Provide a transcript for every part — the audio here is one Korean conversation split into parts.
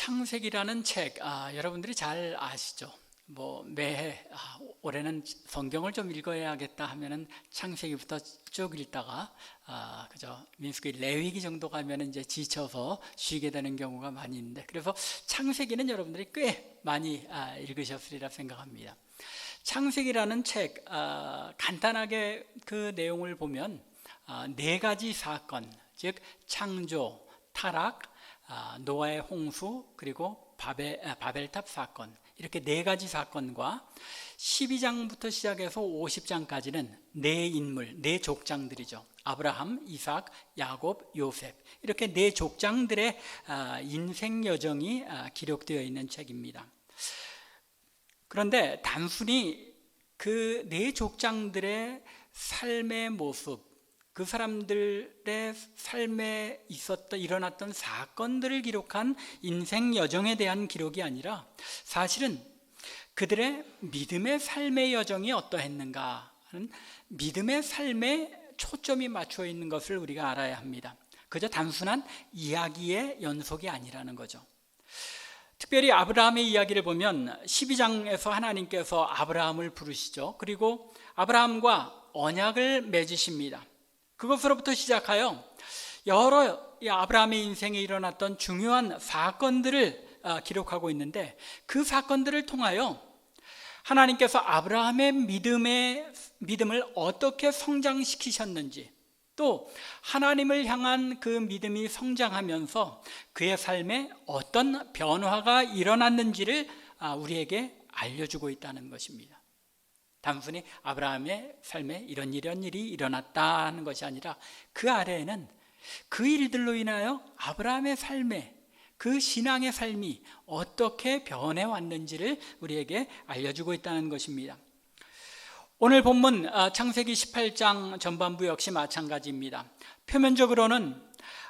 창세기라는 책, 여러분들이 잘 아시죠? 매해 올해는 성경을 좀 읽어야겠다 하면은 창세기부터 쭉 읽다가 그저 민수기 레위기 정도 가면은 이제 지쳐서 쉬게 되는 경우가 많이 있는데, 그래서 창세기는 여러분들이 꽤 많이 읽으셨으리라 생각합니다. 창세기라는 책, 간단하게 그 내용을 보면 네 가지 사건, 즉 창조, 타락, 노아의 홍수, 그리고 바벨탑 사건, 이렇게 네 가지 사건과 12장부터 시작해서 50장까지는 네 인물, 네 족장들이죠. 아브라함, 이삭, 야곱, 요셉, 이렇게 네 족장들의 인생 여정이 기록되어 있는 책입니다. 그런데 단순히 그 네 족장들의 삶의 모습, 그 사람들의 삶에 일어났던 사건들을 기록한 인생 여정에 대한 기록이 아니라, 사실은 그들의 믿음의 삶의 여정이 어떠했는가 하는 믿음의 삶에 초점이 맞춰 있는 것을 우리가 알아야 합니다. 그저 단순한 이야기의 연속이 아니라는 거죠. 특별히 아브라함의 이야기를 보면 12장에서 하나님께서 아브라함을 부르시죠. 그리고 아브라함과 언약을 맺으십니다. 그것으로부터 시작하여 여러 아브라함의 인생에 일어났던 중요한 사건들을 기록하고 있는데, 그 사건들을 통하여 하나님께서 아브라함의 믿음을 어떻게 성장시키셨는지, 또 하나님을 향한 그 믿음이 성장하면서 그의 삶에 어떤 변화가 일어났는지를 우리에게 알려주고 있다는 것입니다. 단순히 아브라함의 삶에 이런 일이 일어났다는 것이 아니라, 그 아래에는 그 일들로 인하여 아브라함의 삶에, 그 신앙의 삶이 어떻게 변해왔는지를 우리에게 알려주고 있다는 것입니다. 오늘 본문 창세기 18장 전반부 역시 마찬가지입니다. 표면적으로는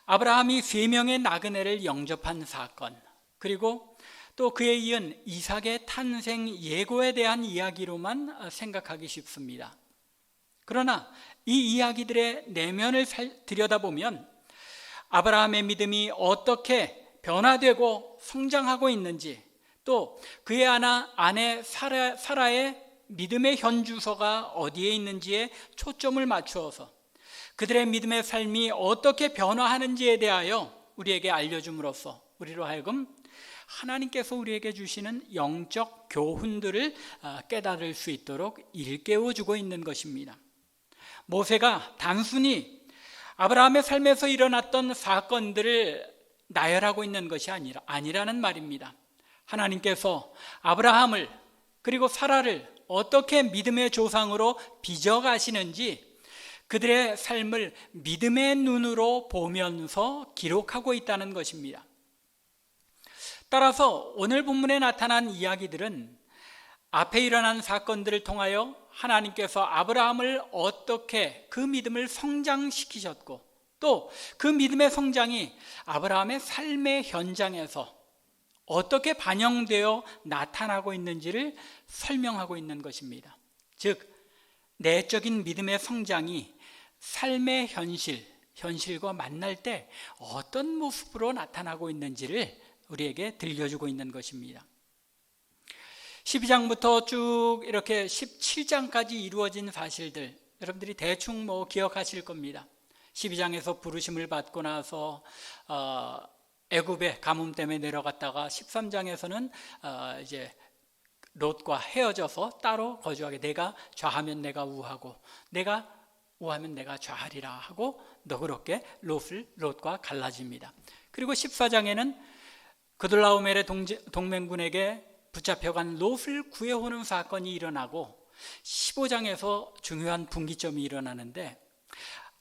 아브라함이 3명의 나그네를 영접한 사건, 그리고 또 그에 이은 이삭의 탄생 예고에 대한 이야기로만 생각하기 쉽습니다. 그러나 이 이야기들의 내면을 들여다보면 아브라함의 믿음이 어떻게 변화되고 성장하고 있는지, 또 그의 아내 사라의 믿음의 현주소가 어디에 있는지에 초점을 맞추어서 그들의 믿음의 삶이 어떻게 변화하는지에 대하여 우리에게 알려줌으로써 우리로 하여금 하나님께서 우리에게 주시는 영적 교훈들을 깨달을 수 있도록 일깨워주고 있는 것입니다. 모세가 단순히 아브라함의 삶에서 일어났던 사건들을 나열하고 있는 것이 아니라는 말입니다. 하나님께서 아브라함을 그리고 사라를 어떻게 믿음의 조상으로 빚어가시는지 그들의 삶을 믿음의 눈으로 보면서 기록하고 있다는 것입니다. 따라서 오늘 본문에 나타난 이야기들은 앞에 일어난 사건들을 통하여 하나님께서 아브라함을 어떻게 그 믿음을 성장시키셨고, 또 그 믿음의 성장이 아브라함의 삶의 현장에서 어떻게 반영되어 나타나고 있는지를 설명하고 있는 것입니다. 즉, 내적인 믿음의 성장이 삶의 현실과 만날 때 어떤 모습으로 나타나고 있는지를 우리에게 들려주고 있는 것입니다. 12장부터 쭉 이렇게 17장까지 이루어진 사실들, 여러분들이 대충 기억하실 겁니다. 12장에서 부르심을 받고 나서 애굽의 가뭄 때문에 내려갔다가 13장에서는 이제 롯과 헤어져서 따로 거주하게, 내가 좌하면 내가 우하고 내가 우하면 내가 좌하리라 하고 너그럽게 롯과 갈라집니다. 그리고 14장에는 그돌라오멜의 동맹군에게 붙잡혀간 롯을 구해오는 사건이 일어나고, 15장에서 중요한 분기점이 일어나는데,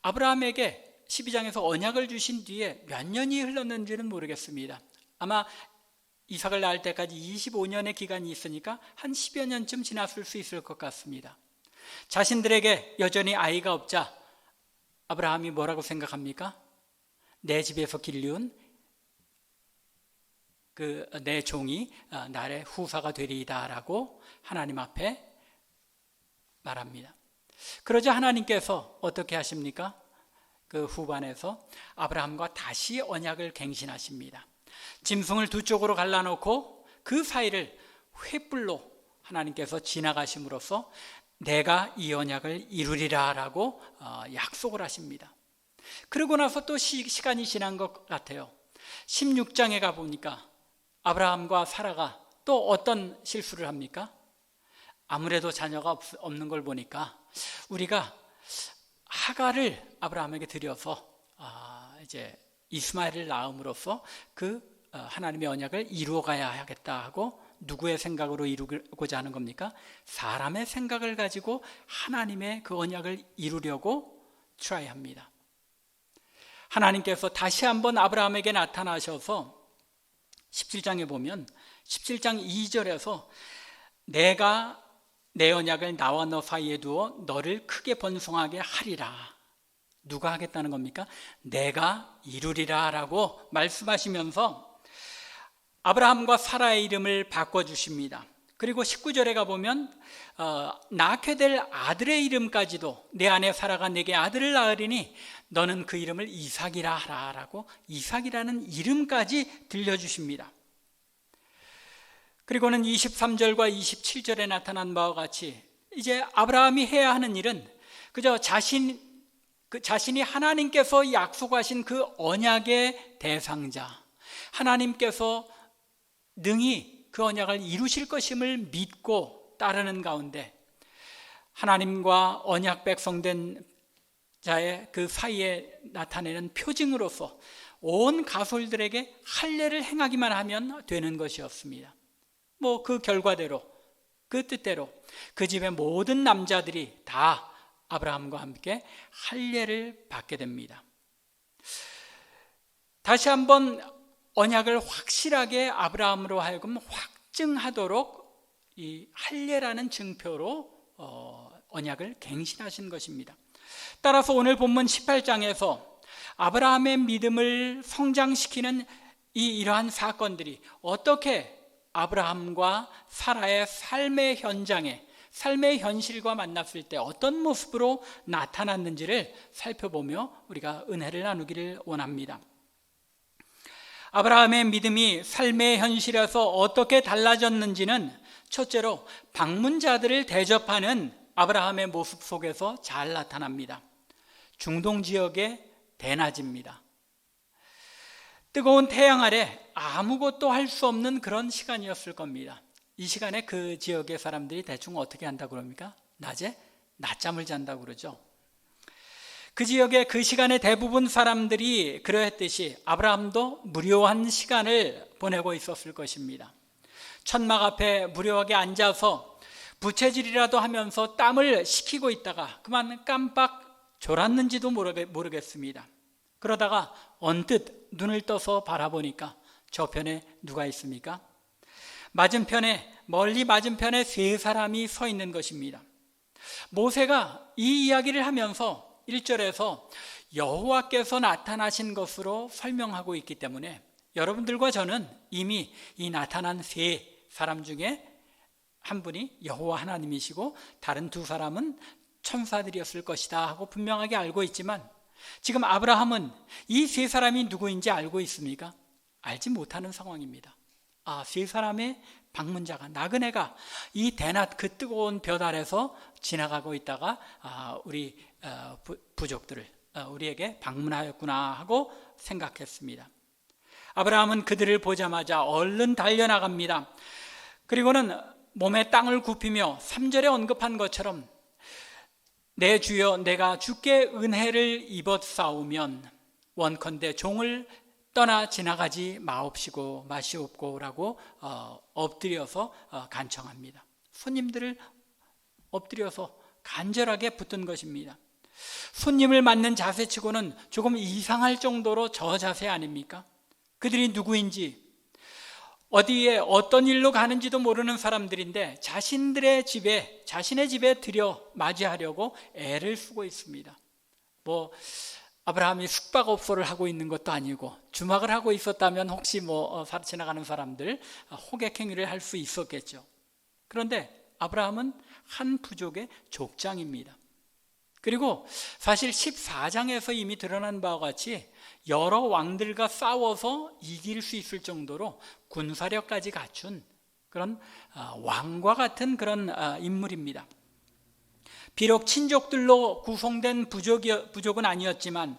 아브라함에게 12장에서 언약을 주신 뒤에 몇 년이 흘렀는지는 모르겠습니다. 아마 이삭을 낳을 때까지 25년의 기간이 있으니까 한 10여 년쯤 지났을 수 있을 것 같습니다. 자신들에게 여전히 아이가 없자 아브라함이 뭐라고 생각합니까? 내 집에서 길리운 내 종이 나의 후사가 되리이다 라고 하나님 앞에 말합니다. 그러자 하나님께서 어떻게 하십니까? 그 후반에서 아브라함과 다시 언약을 갱신하십니다. 짐승을 두 쪽으로 갈라놓고 그 사이를 횃불로 하나님께서 지나가심으로써 내가 이 언약을 이루리라 라고 약속을 하십니다. 그러고 나서 또 시간이 지난 것 같아요. 16장에 가보니까 아브라함과 사라가 또 어떤 실수를 합니까? 아무래도 자녀가 없는 걸 보니까 우리가 하가를 아브라함에게 드려서 이제 이스마엘을 낳음으로써 그 하나님의 언약을 이루어가야 하겠다 하고, 누구의 생각으로 이루고자 하는 겁니까? 사람의 생각을 가지고 하나님의 그 언약을 이루려고 트라이합니다. 하나님께서 다시 한번 아브라함에게 나타나셔서 17장에 보면 17장 2절에서 내가 내 언약을 나와 너 사이에 두어 너를 크게 번성하게 하리라. 누가 하겠다는 겁니까? 내가 이루리라 라고 말씀하시면서 아브라함과 사라의 이름을 바꿔주십니다. 그리고 19절에 가보면 낳게 될 아들의 이름까지도 내 아내 사라가 내게 아들을 낳으리니 너는 그 이름을 이삭이라 하라 라고 이삭이라는 이름까지 들려주십니다. 그리고는 23절과 27절에 나타난 바와 같이 이제 아브라함이 해야 하는 일은 그저 자신이 하나님께서 약속하신 그 언약의 대상자, 하나님께서 능히 그 언약을 이루실 것임을 믿고 따르는 가운데 하나님과 언약 백성된 자의 그 사이에 나타내는 표징으로서 온 가솔들에게 할례를 행하기만 하면 되는 것이었습니다. 그 결과대로, 그 뜻대로 그 집의 모든 남자들이 다 아브라함과 함께 할례를 받게 됩니다. 다시 한번 언약을 확실하게 아브라함으로 하여금 확증하도록 이 할례라는 증표로 언약을 갱신하신 것입니다. 따라서 오늘 본문 18장에서 아브라함의 믿음을 성장시키는 이러한 사건들이 어떻게 아브라함과 사라의 삶의 현장에, 삶의 현실과 만났을 때 어떤 모습으로 나타났는지를 살펴보며 우리가 은혜를 나누기를 원합니다. 아브라함의 믿음이 삶의 현실에서 어떻게 달라졌는지는 첫째로 방문자들을 대접하는 아브라함의 모습 속에서 잘 나타납니다. 중동 지역의 대낮입니다. 뜨거운 태양 아래 아무것도 할 수 없는 그런 시간이었을 겁니다. 이 시간에 그 지역의 사람들이 대충 어떻게 한다고 그럽니까? 낮에 낮잠을 잔다고 그러죠. 그 지역의 그 시간에 대부분 사람들이 그러했듯이 아브라함도 무료한 시간을 보내고 있었을 것입니다. 천막 앞에 무료하게 앉아서 부채질이라도 하면서 땀을 식히고 있다가 그만 깜빡 졸았는지도 모르겠습니다. 그러다가 언뜻 눈을 떠서 바라보니까 저편에 누가 있습니까? 멀리 맞은편에 세 사람이 서 있는 것입니다. 모세가 이 이야기를 하면서 1절에서 여호와께서 나타나신 것으로 설명하고 있기 때문에 여러분들과 저는 이미 이 나타난 세 사람 중에 한 분이 여호와 하나님이시고 다른 두 사람은 천사들이었을 것이다 하고 분명하게 알고 있지만, 지금 아브라함은 이 세 사람이 누구인지 알고 있습니까? 알지 못하는 상황입니다. 세 사람의 방문자가, 나그네가 이 대낮 그 뜨거운 볕 아래서 지나가고 있다가 우리 부족들을 우리에게 방문하였구나 하고 생각했습니다. 아브라함은 그들을 보자마자 얼른 달려나갑니다. 그리고는 몸에 땅을 굽히며 3절에 언급한 것처럼 내 주여 내가 주께 은혜를 입었사오면 원컨대 종을 떠나 지나가지 마옵시고 마시옵고라고 엎드려서 간청합니다. 손님들을 엎드려서 간절하게 붙든 것입니다. 손님을 맞는 자세치고는 조금 이상할 정도로 저 자세 아닙니까? 그들이 누구인지, 어디에 어떤 일로 가는지도 모르는 사람들인데 자신의 집에 들여 맞이하려고 애를 쓰고 있습니다. 아브라함이 숙박업소를 하고 있는 것도 아니고 주막을 하고 있었다면 혹시 지나가는 사람들 호객 행위를 할 수 있었겠죠. 그런데 아브라함은 한 부족의 족장입니다. 그리고 사실 14장에서 이미 드러난 바와 같이 여러 왕들과 싸워서 이길 수 있을 정도로 군사력까지 갖춘 그런 왕과 같은 그런 인물입니다. 비록 친족들로 구성된 부족은 아니었지만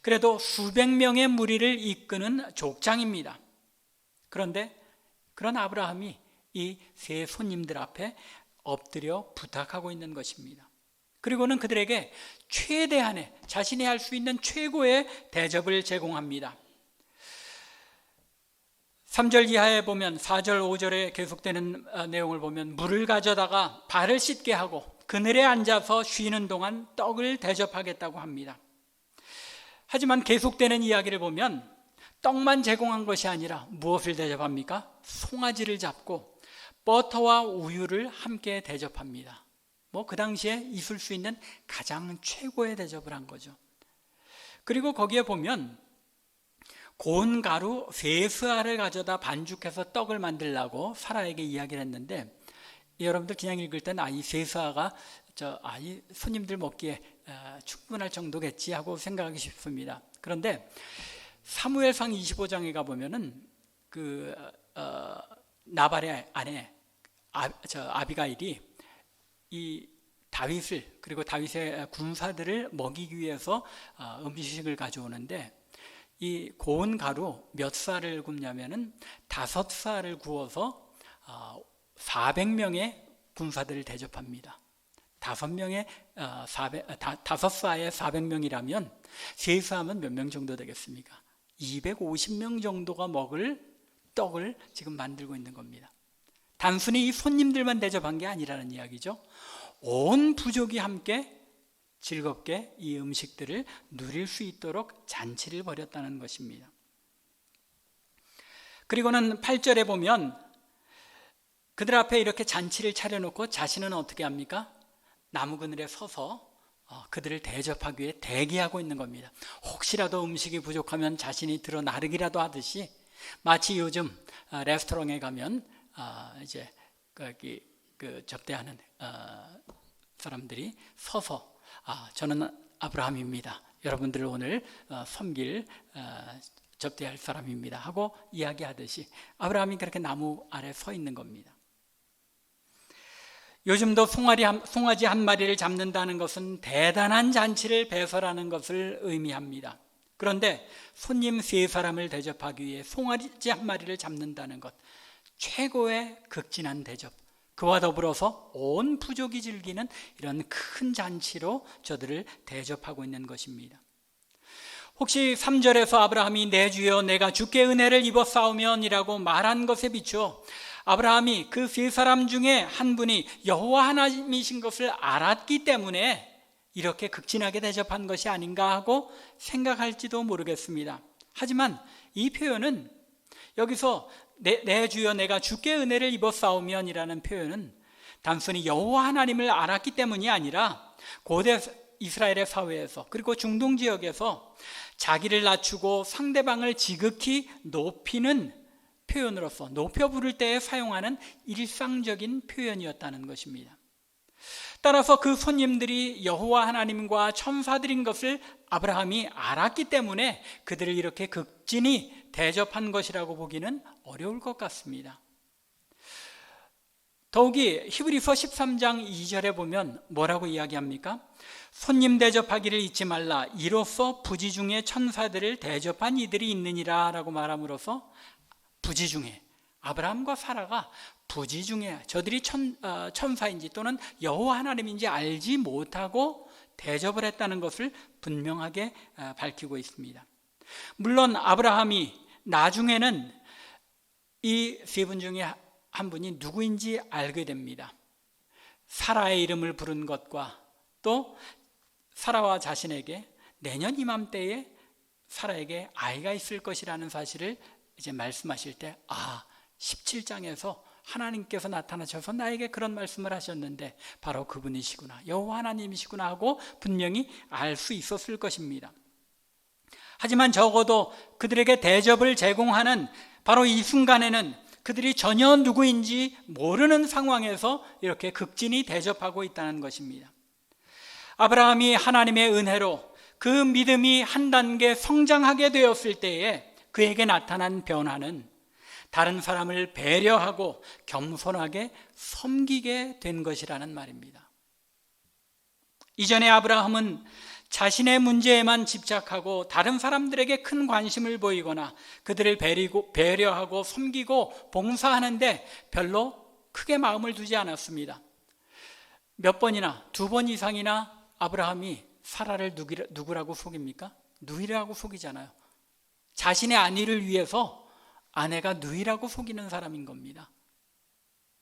그래도 수백 명의 무리를 이끄는 족장입니다. 그런데 그런 아브라함이 이 세 손님들 앞에 엎드려 부탁하고 있는 것입니다. 그리고는 그들에게 최대한의 자신이 할 수 있는 최고의 대접을 제공합니다. 3절 이하에 보면 4절 5절에 계속되는 내용을 보면 물을 가져다가 발을 씻게 하고 그늘에 앉아서 쉬는 동안 떡을 대접하겠다고 합니다. 하지만 계속되는 이야기를 보면 떡만 제공한 것이 아니라 무엇을 대접합니까? 송아지를 잡고 버터와 우유를 함께 대접합니다. 그 당시에 있을 수 있는 가장 최고의 대접을 한 거죠. 그리고 거기에 보면 고운 가루 3스아를 가져다 반죽해서 떡을 만들라고 사라에게 이야기를 했는데, 여러분들 그냥 읽을 때는 이 3스아가 이 손님들 먹기에 충분할 정도겠지 하고 생각하기 쉽습니다. 그런데 사무엘상 25장에 가보면은 나발의 아내 아비가일이 이 다윗을 그리고 다윗의 군사들을 먹이기 위해서 음식을 가져오는데, 이 고운 가루 몇 쌀을 굽냐면은 5쌀을 구워서 400명의 군사들을 대접합니다. 5쌀에 400명이라면 3쌀은 몇 명 정도 되겠습니까? 250명 정도가 먹을 떡을 지금 만들고 있는 겁니다. 단순히 이 손님들만 대접한 게 아니라는 이야기죠. 온 부족이 함께 즐겁게 이 음식들을 누릴 수 있도록 잔치를 벌였다는 것입니다. 그리고는 8절에 보면 그들 앞에 이렇게 잔치를 차려놓고 자신은 어떻게 합니까? 나무 그늘에 서서 그들을 대접하기 위해 대기하고 있는 겁니다. 혹시라도 음식이 부족하면 자신이 들어 나르기라도 하듯이, 마치 요즘 레스토랑에 가면 이제 거기 접대하는 사람들이 서서 저는 아브라함입니다. 여러분들을 오늘 섬길 접대할 사람입니다 하고 이야기하듯이 아브라함이 그렇게 나무 아래 서 있는 겁니다. 요즘도 송아지 한 마리를 잡는다는 것은 대단한 잔치를 배설하는 것을 의미합니다. 그런데 손님 3사람을 대접하기 위해 송아지 한 마리를 잡는다는 것, 최고의 극진한 대접, 그와 더불어서 온 부족이 즐기는 이런 큰 잔치로 저들을 대접하고 있는 것입니다. 혹시 3절에서 아브라함이 내 주여 내가 주께 은혜를 입었사오면 이라고 말한 것에 비추어 아브라함이 그 3사람 중에 한 분이 여호와 하나님이신 것을 알았기 때문에 이렇게 극진하게 대접한 것이 아닌가 하고 생각할지도 모르겠습니다. 하지만 이 표현은 여기서 내 주여 내가 주께 은혜를 입었사오면 이라는 표현은 단순히 여호와 하나님을 알았기 때문이 아니라 고대 이스라엘의 사회에서 그리고 중동 지역에서 자기를 낮추고 상대방을 지극히 높이는 표현으로서 높여 부를 때에 사용하는 일상적인 표현이었다는 것입니다. 따라서 그 손님들이 여호와 하나님과 천사들인 것을 아브라함이 알았기 때문에 그들을 이렇게 극진히 대접한 것이라고 보기는 어려울 것 같습니다. 더욱이 히브리서 13장 2절에 보면 뭐라고 이야기합니까? 손님 대접하기를 잊지 말라. 이로써 부지 중에 천사들을 대접한 이들이 있느니라 라고 말함으로써 부지 중에 아브라함과 사라가 부지 중에 저들이 천사인지 또는 여호와 하나님인지 알지 못하고 대접을 했다는 것을 분명하게 밝히고 있습니다. 물론 아브라함이 나중에는 이 3분 중에 한 분이 누구인지 알게 됩니다. 사라의 이름을 부른 것과 또 사라와 자신에게 내년 이맘때에 사라에게 아이가 있을 것이라는 사실을 이제 말씀하실 때 17장에서 하나님께서 나타나셔서 나에게 그런 말씀을 하셨는데 바로 그분이시구나, 여호와 하나님이시구나 하고 분명히 알 수 있었을 것입니다. 하지만 적어도 그들에게 대접을 제공하는 바로 이 순간에는 그들이 전혀 누구인지 모르는 상황에서 이렇게 극진히 대접하고 있다는 것입니다. 아브라함이 하나님의 은혜로 그 믿음이 한 단계 성장하게 되었을 때에 그에게 나타난 변화는 다른 사람을 배려하고 겸손하게 섬기게 된 것이라는 말입니다. 이전에 아브라함은 자신의 문제에만 집착하고 다른 사람들에게 큰 관심을 보이거나 그들을 배려하고 섬기고 봉사하는데 별로 크게 마음을 두지 않았습니다. 몇 번이나, 2번 이상이나 아브라함이 사라를 누구라고 속입니까? 누이라고 속이잖아요. 자신의 아내를 위해서 아내가 누이라고 속이는 사람인 겁니다.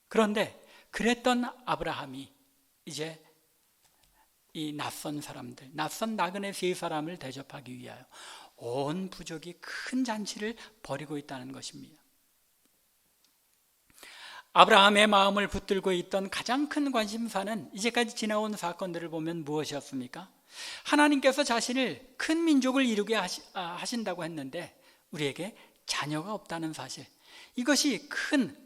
그런데 그랬던 아브라함이 이제 이 낯선 사람들, 낯선 나그네 3사람을 대접하기 위하여 온 부족이 큰 잔치를 벌이고 있다는 것입니다. 아브라함의 마음을 붙들고 있던 가장 큰 관심사는 이제까지 지나온 사건들을 보면 무엇이었습니까? 하나님께서 자신을 큰 민족을 이루게 하신다고 했는데 우리에게 자녀가 없다는 사실, 이것이 큰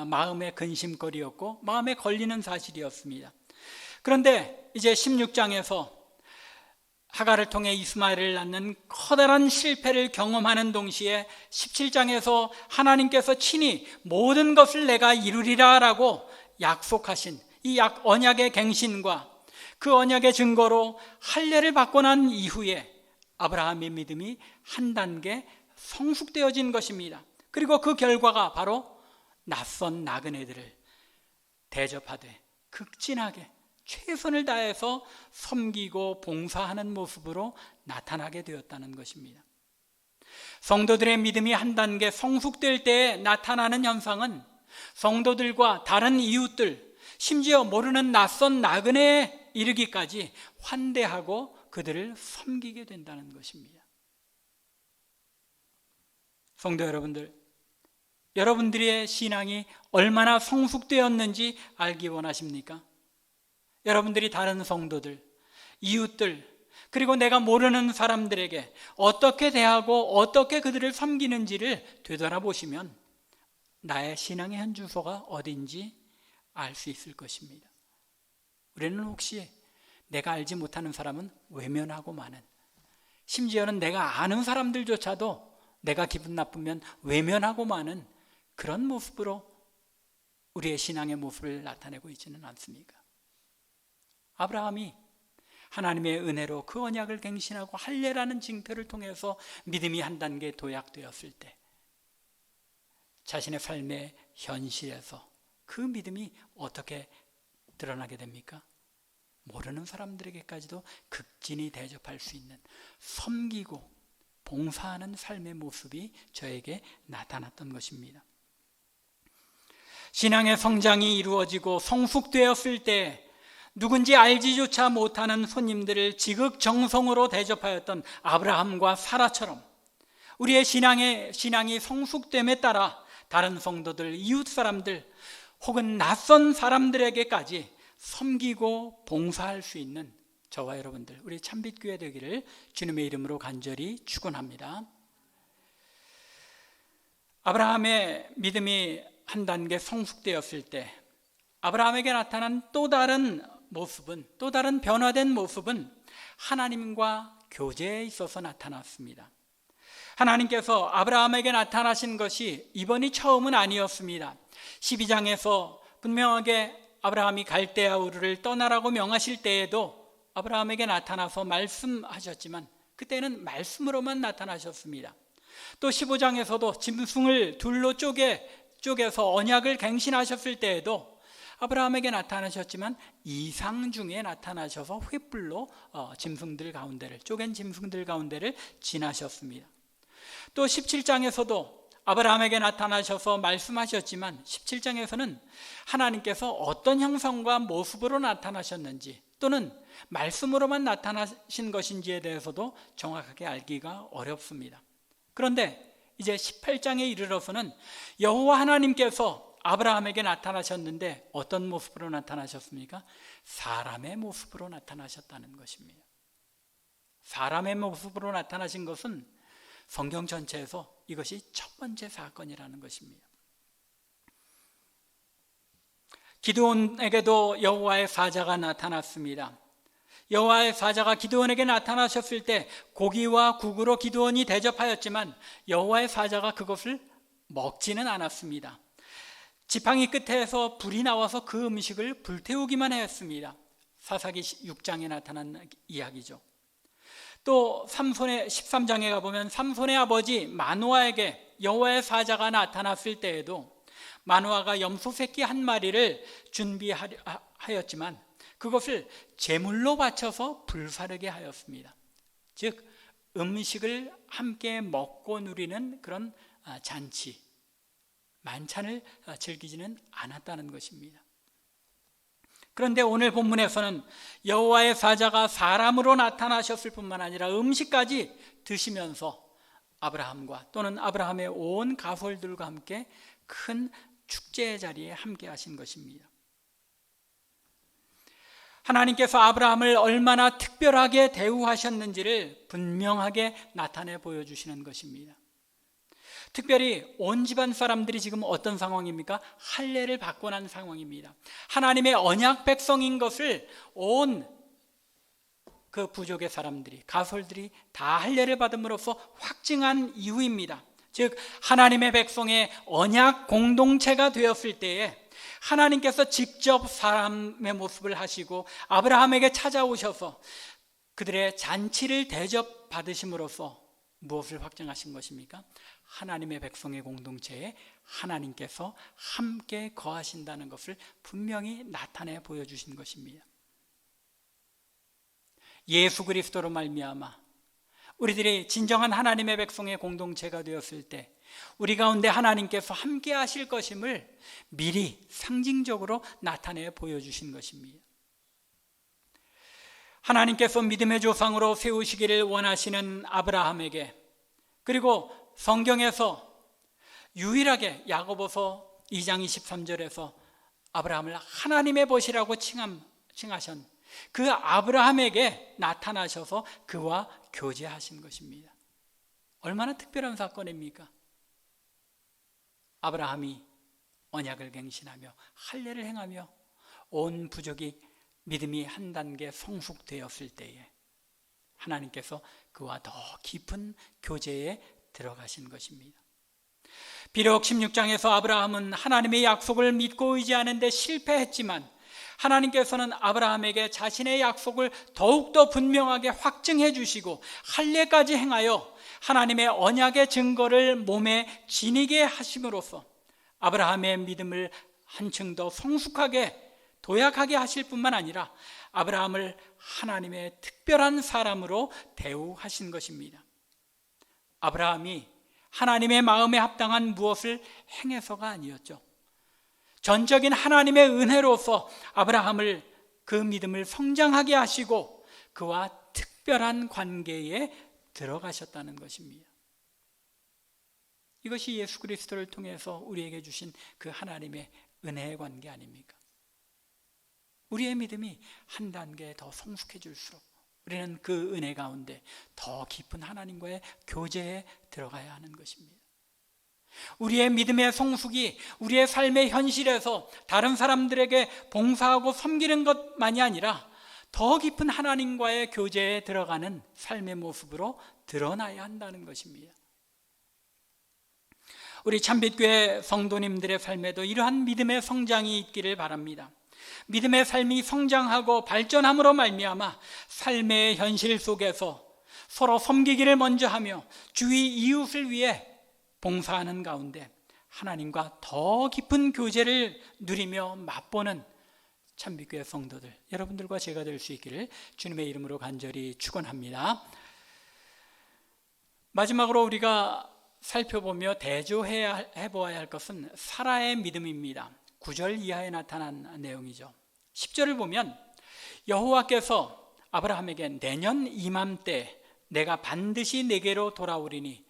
마음의 근심거리였고 마음에 걸리는 사실이었습니다. 그런데 이제 16장에서 하갈을 통해 이스마엘을 낳는 커다란 실패를 경험하는 동시에 17장에서 하나님께서 친히 모든 것을 내가 이루리라 라고 약속하신 이 언약의 갱신과 그 언약의 증거로 할례를 받고 난 이후에 아브라함의 믿음이 한 단계 성숙되어진 것입니다. 그리고 그 결과가 바로 낯선 나그네들을 대접하되 극진하게 최선을 다해서 섬기고 봉사하는 모습으로 나타나게 되었다는 것입니다. 성도들의 믿음이 한 단계 성숙될 때에 나타나는 현상은 성도들과 다른 이웃들, 심지어 모르는 낯선 나그네에 이르기까지 환대하고 그들을 섬기게 된다는 것입니다. 성도 여러분들, 여러분들의 신앙이 얼마나 성숙되었는지 알기 원하십니까? 여러분들이 다른 성도들, 이웃들, 그리고 내가 모르는 사람들에게 어떻게 대하고 어떻게 그들을 섬기는지를 되돌아보시면 나의 신앙의 현주소가 어딘지 알 수 있을 것입니다. 우리는 혹시 내가 알지 못하는 사람은 외면하고 마는, 심지어는 내가 아는 사람들조차도 내가 기분 나쁘면 외면하고 마는 그런 모습으로 우리의 신앙의 모습을 나타내고 있지는 않습니까? 아브라함이 하나님의 은혜로 그 언약을 갱신하고 할례라는 징표를 통해서 믿음이 한 단계 도약되었을 때 자신의 삶의 현실에서 그 믿음이 어떻게 드러나게 됩니까? 모르는 사람들에게까지도 극진히 대접할 수 있는, 섬기고 봉사하는 삶의 모습이 저에게 나타났던 것입니다. 신앙의 성장이 이루어지고 성숙되었을 때 누군지 알지조차 못하는 손님들을 지극정성으로 대접하였던 아브라함과 사라처럼 우리의 신앙이 성숙됨에 따라 다른 성도들, 이웃 사람들 혹은 낯선 사람들에게까지 섬기고 봉사할 수 있는 저와 여러분들, 우리 참빛교회 되기를 주님의 이름으로 간절히 축원합니다. 아브라함의 믿음이 한 단계 성숙되었을 때 아브라함에게 나타난 또 다른 변화된 모습은 하나님과 교제에 있어서 나타났습니다. 하나님께서 아브라함에게 나타나신 것이 이번이 처음은 아니었습니다. 12장에서 분명하게 아브라함이 갈대아 우르를 떠나라고 명하실 때에도 아브라함에게 나타나서 말씀하셨지만 그때는 말씀으로만 나타나셨습니다. 또 15장에서도 짐승을 둘로 쪼개서 언약을 갱신하셨을 때에도 아브라함에게 나타나셨지만 이상 중에 나타나셔서 횃불로 쪼갠 짐승들 가운데를 지나셨습니다. 또 17장에서도 아브라함에게 나타나셔서 말씀하셨지만 17장에서는 하나님께서 어떤 형상과 모습으로 나타나셨는지 또는 말씀으로만 나타나신 것인지에 대해서도 정확하게 알기가 어렵습니다. 그런데 이제 18장에 이르러서는 여호와 하나님께서 아브라함에게 나타나셨는데 어떤 모습으로 나타나셨습니까? 사람의 모습으로 나타나셨다는 것입니다. 사람의 모습으로 나타나신 것은 성경 전체에서 이것이 첫 번째 사건이라는 것입니다. 기드온에게도 여호와의 사자가 나타났습니다. 여호와의 사자가 기드온에게 나타나셨을 때 고기와 국으로 기드온이 대접하였지만 여호와의 사자가 그것을 먹지는 않았습니다. 지팡이 끝에서 불이 나와서 그 음식을 불태우기만 했습니다. 사사기 6장에 나타난 이야기죠. 또 삼손의 13장에 가보면 삼손의 아버지 마노아에게 여호와의 사자가 나타났을 때에도 마노아가 염소 새끼 한 마리를 준비하였지만 그것을 제물로 바쳐서 불사르게 하였습니다. 즉 음식을 함께 먹고 누리는 그런 잔치, 만찬을 즐기지는 않았다는 것입니다. 그런데 오늘 본문에서는 여호와의 사자가 사람으로 나타나셨을 뿐만 아니라 음식까지 드시면서 아브라함과 또는 아브라함의 온 가솔들과 함께 큰 축제의 자리에 함께 하신 것입니다. 하나님께서 아브라함을 얼마나 특별하게 대우하셨는지를 분명하게 나타내 보여주시는 것입니다. 특별히 온 집안 사람들이 지금 어떤 상황입니까? 할례를 받고 난 상황입니다. 하나님의 언약 백성인 것을 온 그 부족의 사람들이, 가솔들이 다 할례를 받음으로써 확증한 이후입니다. 즉 하나님의 백성의 언약 공동체가 되었을 때에 하나님께서 직접 사람의 모습을 하시고 아브라함에게 찾아오셔서 그들의 잔치를 대접받으심으로써 무엇을 확증하신 것입니까? 하나님의 백성의 공동체에 하나님께서 함께 거하신다는 것을 분명히 나타내 보여주신 것입니다. 예수 그리스도로 말미암아 우리들이 진정한 하나님의 백성의 공동체가 되었을 때 우리 가운데 하나님께서 함께 하실 것임을 미리 상징적으로 나타내 보여주신 것입니다. 하나님께서 믿음의 조상으로 세우시기를 원하시는 아브라함에게, 그리고 성경에서 유일하게 야고보서 2장 23절에서 아브라함을 하나님의 벗이라고 칭하신 그 아브라함에게 나타나셔서 그와 교제하신 것입니다. 얼마나 특별한 사건입니까? 아브라함이 언약을 갱신하며 할례를 행하며 온 부족이 믿음이 한 단계 성숙되었을 때에 하나님께서 그와 더 깊은 교제에 들어가신 것입니다. 비록 16장에서 아브라함은 하나님의 약속을 믿고 의지하는 데 실패했지만 하나님께서는 아브라함에게 자신의 약속을 더욱더 분명하게 확증해 주시고 할례까지 행하여 하나님의 언약의 증거를 몸에 지니게 하심으로써 아브라함의 믿음을 한층 더 성숙하게 도약하게 하실 뿐만 아니라 아브라함을 하나님의 특별한 사람으로 대우하신 것입니다. 아브라함이 하나님의 마음에 합당한 무엇을 행해서가 아니었죠. 전적인 하나님의 은혜로서 아브라함을 그 믿음을 성장하게 하시고 그와 특별한 관계에 들어가셨다는 것입니다. 이것이 예수 그리스도를 통해서 우리에게 주신 그 하나님의 은혜의 관계 아닙니까? 우리의 믿음이 한 단계 더 성숙해질수록 우리는 그 은혜 가운데 더 깊은 하나님과의 교제에 들어가야 하는 것입니다. 우리의 믿음의 성숙이 우리의 삶의 현실에서 다른 사람들에게 봉사하고 섬기는 것만이 아니라 더 깊은 하나님과의 교제에 들어가는 삶의 모습으로 드러나야 한다는 것입니다. 우리 참빛교회 성도님들의 삶에도 이러한 믿음의 성장이 있기를 바랍니다. 믿음의 삶이 성장하고 발전함으로 말미암아 삶의 현실 속에서 서로 섬기기를 먼저 하며 주위 이웃을 위해 봉사하는 가운데 하나님과 더 깊은 교제를 누리며 맛보는 참빛교회 성도들 여러분들과 제가 될 수 있기를 주님의 이름으로 간절히 축원합니다. 마지막으로 우리가 살펴보며 대조해 보아야 할 것은 사라의 믿음입니다. 9절 이하에 나타난 내용이죠. 10절을 보면 여호와께서 아브라함에게 내년 이맘때 내가 반드시 내게로 돌아오리니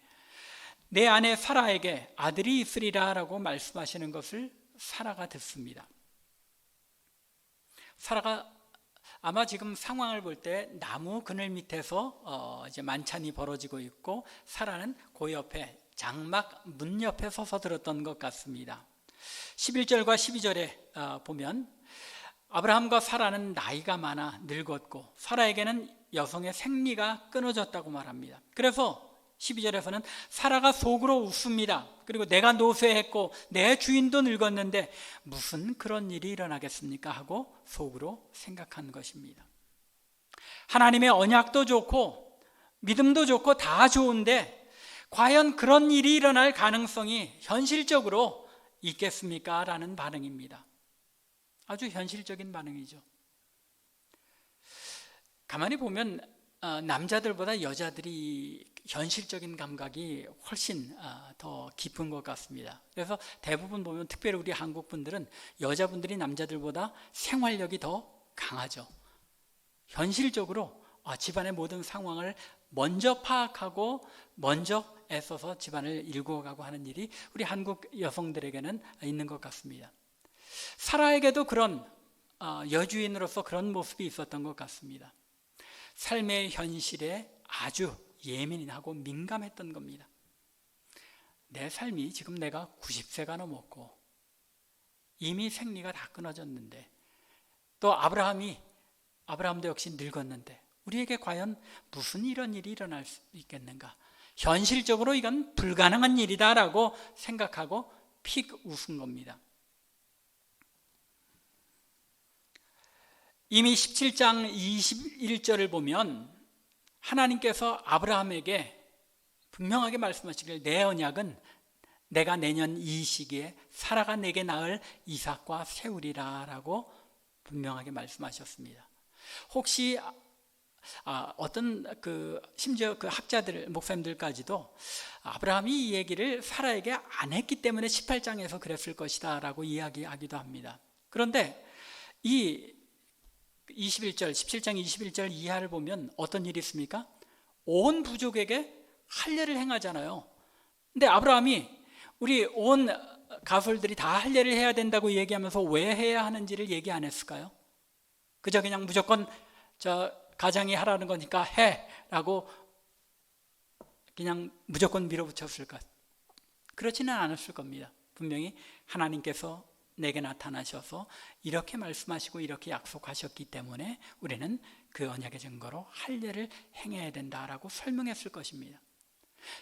내 아내 사라에게 아들이 있으리라 라고 말씀하시는 것을 사라가 듣습니다. 사라가 아마 지금 상황을 볼 때 나무 그늘 밑에서 이제 만찬이 벌어지고 있고 사라는 그 옆에 장막 문 옆에 서서 들었던 것 같습니다. 11절과 12절에 보면 아브라함과 사라는 나이가 많아 늙었고 사라에게는 여성의 생리가 끊어졌다고 말합니다. 그래서 12절에서는 사라가 속으로 웃습니다. 그리고 내가 노쇠했고 내 주인도 늙었는데 무슨 그런 일이 일어나겠습니까? 하고 속으로 생각한 것입니다. 하나님의 언약도 좋고 믿음도 좋고 다 좋은데 과연 그런 일이 일어날 가능성이 현실적으로 있겠습니까? 라는 반응입니다. 아주 현실적인 반응이죠. 가만히 보면 남자들보다 여자들이 현실적인 감각이 훨씬 더 깊은 것 같습니다. 그래서 대부분 보면 특별히 우리 한국 분들은 여자분들이 남자들보다 생활력이 더 강하죠. 현실적으로 집안의 모든 상황을 먼저 파악하고 먼저 애써서 집안을 일구어가고 하는 일이 우리 한국 여성들에게는 있는 것 같습니다. 사라에게도 그런 여주인으로서 그런 모습이 있었던 것 같습니다. 삶의 현실에 아주 예민하고 민감했던 겁니다. 내 삶이 지금 내가 90세가 넘었고 이미 생리가 다 끊어졌는데 또 아브라함도 역시 늙었는데 우리에게 과연 무슨 이런 일이 일어날 수 있겠는가? 현실적으로 이건 불가능한 일이다라고 생각하고 픽 웃은 겁니다. 이미 17장 21절을 보면 하나님께서 아브라함에게 분명하게 말씀하시길 내 언약은 내가 내년 이 시기에 사라가 내게 낳을 이삭과 세우리라 라고 분명하게 말씀하셨습니다. 혹시 어떤 심지어 그 학자들 목사님들까지도 아브라함이 이 얘기를 사라에게 안 했기 때문에 18장에서 그랬을 것이다 라고 이야기하기도 합니다. 그런데 이 17장 21절 이하를 보면 어떤 일이 있습니까? 온 부족에게 할례를 행하잖아요. 근데 아브라함이 우리 온 가솔들이 다 할례를 해야 된다고 얘기하면서 왜 해야 하는지를 얘기 안 했을까요? 그저 그냥 무조건 가장이 하라는 거니까 해라고 그냥 무조건 밀어붙였을까? 그렇지는 않았을 겁니다. 분명히 하나님께서 내게 나타나셔서 이렇게 말씀하시고 이렇게 약속하셨기 때문에 우리는 그 언약의 증거로 할례를 행해야 된다라고 설명했을 것입니다.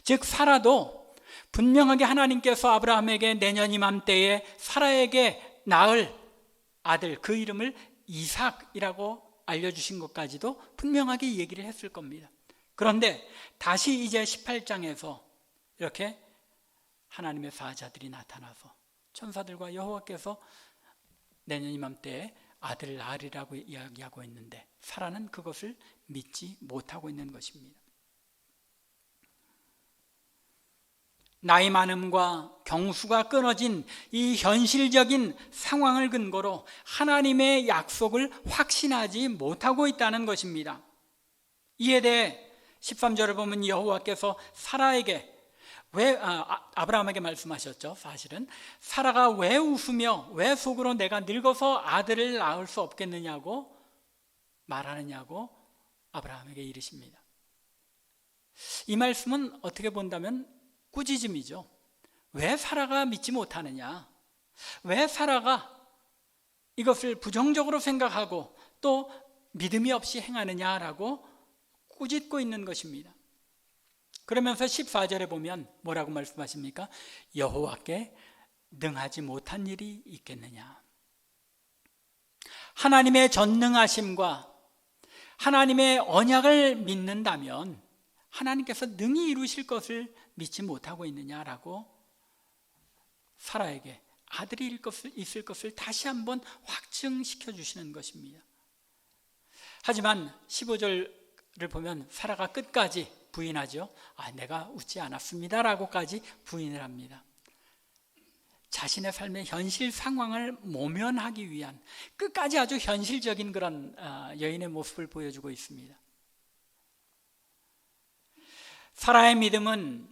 즉 사라도 분명하게 하나님께서 아브라함에게 내년 이맘때에 사라에게 낳을 아들 그 이름을 이삭이라고 알려주신 것까지도 분명하게 얘기를 했을 겁니다. 그런데 다시 이제 18장에서 이렇게 하나님의 사자들이 나타나서 천사들과 여호와께서 내년 이맘때에 아들을 낳으리라고 이야기하고 있는데 사라는 그것을 믿지 못하고 있는 것입니다. 나이 많음과 경수가 끊어진 이 현실적인 상황을 근거로 하나님의 약속을 확신하지 못하고 있다는 것입니다. 이에 대해 13절을 보면 여호와께서 사라에게 아브라함에게 말씀하셨죠. 사실은 사라가 왜 웃으며 왜 속으로 내가 늙어서 아들을 낳을 수 없겠느냐고 말하느냐고 아브라함에게 이르십니다. 이 말씀은 어떻게 본다면 꾸짖음이죠. 왜 사라가 믿지 못하느냐? 왜 사라가 이것을 부정적으로 생각하고 또 믿음이 없이 행하느냐라고 꾸짖고 있는 것입니다. 그러면서 14절에 보면 뭐라고 말씀하십니까? 여호와께 능하지 못한 일이 있겠느냐? 하나님의 전능하심과 하나님의 언약을 믿는다면 하나님께서 능히 이루실 것을 믿지 못하고 있느냐라고 사라에게 아들이 있을 것을 다시 한번 확증시켜 주시는 것입니다. 하지만 15절을 보면 사라가 끝까지 부인하죠. 내가 웃지 않았습니다라고까지 부인을 합니다. 자신의 삶의 현실 상황을 모면하기 위한 끝까지 아주 현실적인 그런 여인의 모습을 보여주고 있습니다. 사라의 믿음은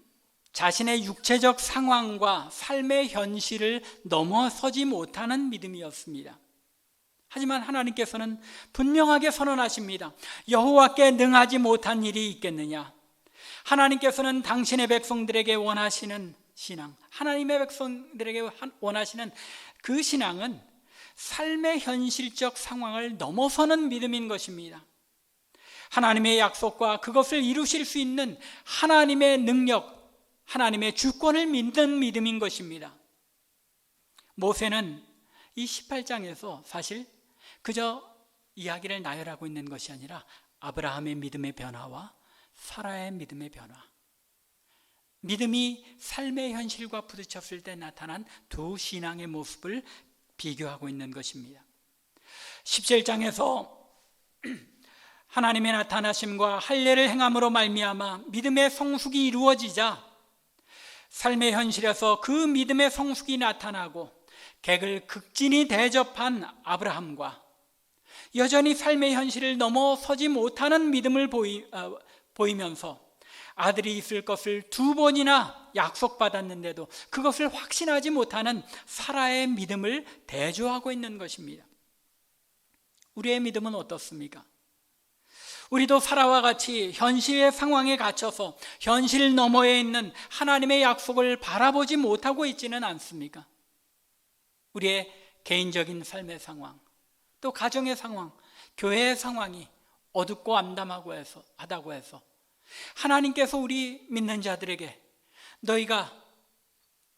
자신의 육체적 상황과 삶의 현실을 넘어서지 못하는 믿음이었습니다. 하지만 하나님께서는 분명하게 선언하십니다. 여호와께 능하지 못한 일이 있겠느냐? 하나님께서는 당신의 백성들에게 원하시는 신앙, 하나님의 백성들에게 원하시는 그 신앙은 삶의 현실적 상황을 넘어서는 믿음인 것입니다. 하나님의 약속과 그것을 이루실 수 있는 하나님의 능력, 하나님의 주권을 믿는 믿음인 것입니다. 모세는 이 18장에서 사실 그저 이야기를 나열하고 있는 것이 아니라 아브라함의 믿음의 변화와 사라의 믿음의 변화, 믿음이 삶의 현실과 부딪혔을 때 나타난 두 신앙의 모습을 비교하고 있는 것입니다. 17장에서 하나님의 나타나심과 할례를 행함으로 말미암아 믿음의 성숙이 이루어지자 삶의 현실에서 그 믿음의 성숙이 나타나고 객을 극진히 대접한 아브라함과 여전히 삶의 현실을 넘어서지 못하는 믿음을 보이면서 아들이 있을 것을 2번이나 약속받았는데도 그것을 확신하지 못하는 사라의 믿음을 대조하고 있는 것입니다. 우리의 믿음은 어떻습니까? 우리도 사라와 같이 현실의 상황에 갇혀서 현실 너머에 있는 하나님의 약속을 바라보지 못하고 있지는 않습니까? 우리의 개인적인 삶의 상황, 또 가정의 상황, 교회의 상황이 어둡고 암담하다고 해서 하나님께서 우리 믿는 자들에게 너희가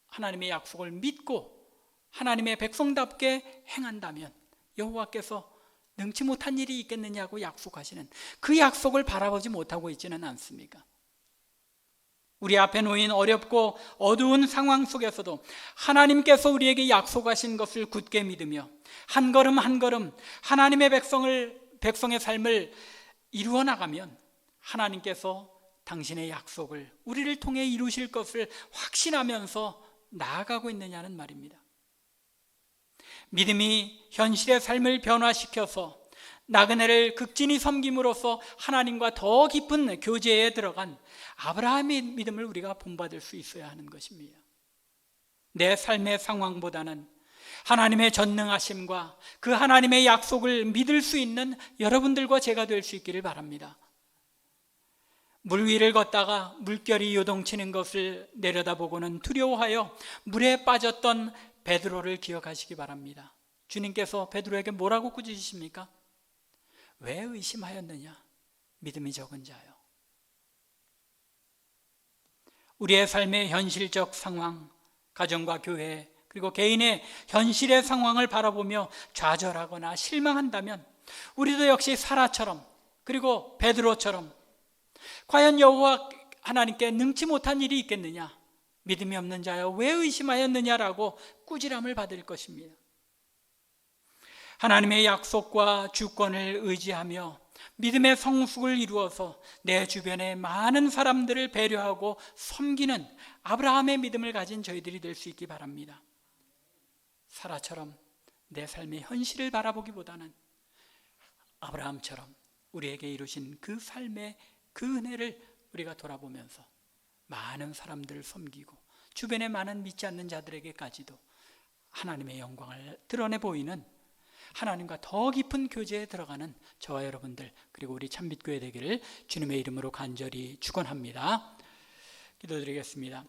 하나님의 약속을 믿고 하나님의 백성답게 행한다면 여호와께서 능치 못한 일이 있겠느냐고 약속하시는 그 약속을 바라보지 못하고 있지는 않습니까? 우리 앞에 놓인 어렵고 어두운 상황 속에서도 하나님께서 우리에게 약속하신 것을 굳게 믿으며 한 걸음 한 걸음 하나님의 백성의 삶을 이루어 나가면 하나님께서 당신의 약속을 우리를 통해 이루실 것을 확신하면서 나아가고 있느냐는 말입니다. 믿음이 현실의 삶을 변화시켜서 나그네를 극진히 섬김으로써 하나님과 더 깊은 교제에 들어간 아브라함의 믿음을 우리가 본받을 수 있어야 하는 것입니다. 내 삶의 상황보다는 하나님의 전능하심과 그 하나님의 약속을 믿을 수 있는 여러분들과 제가 될 수 있기를 바랍니다. 물 위를 걷다가 물결이 요동치는 것을 내려다보고는 두려워하여 물에 빠졌던 베드로를 기억하시기 바랍니다. 주님께서 베드로에게 뭐라고 꾸짖으십니까? 왜 의심하였느냐? 믿음이 적은 자요. 우리의 삶의 현실적 상황, 가정과 교회, 그리고 개인의 현실의 상황을 바라보며 좌절하거나 실망한다면 우리도 역시 사라처럼 그리고 베드로처럼 과연 여호와 하나님께 능치 못한 일이 있겠느냐? 믿음이 없는 자여 왜 의심하였느냐라고 꾸지람을 받을 것입니다. 하나님의 약속과 주권을 의지하며 믿음의 성숙을 이루어서 내 주변의 많은 사람들을 배려하고 섬기는 아브라함의 믿음을 가진 저희들이 될 수 있기 바랍니다. 사라처럼 내 삶의 현실을 바라보기보다는 아브라함처럼 우리에게 이루신 그 삶의 그 은혜를 우리가 돌아보면서 많은 사람들을 섬기고 주변에 많은 믿지 않는 자들에게까지도 하나님의 영광을 드러내 보이는 하나님과 더 깊은 교제에 들어가는 저와 여러분들 그리고 우리 참빛교회 되기를 주님의 이름으로 간절히 축원합니다. 기도드리겠습니다.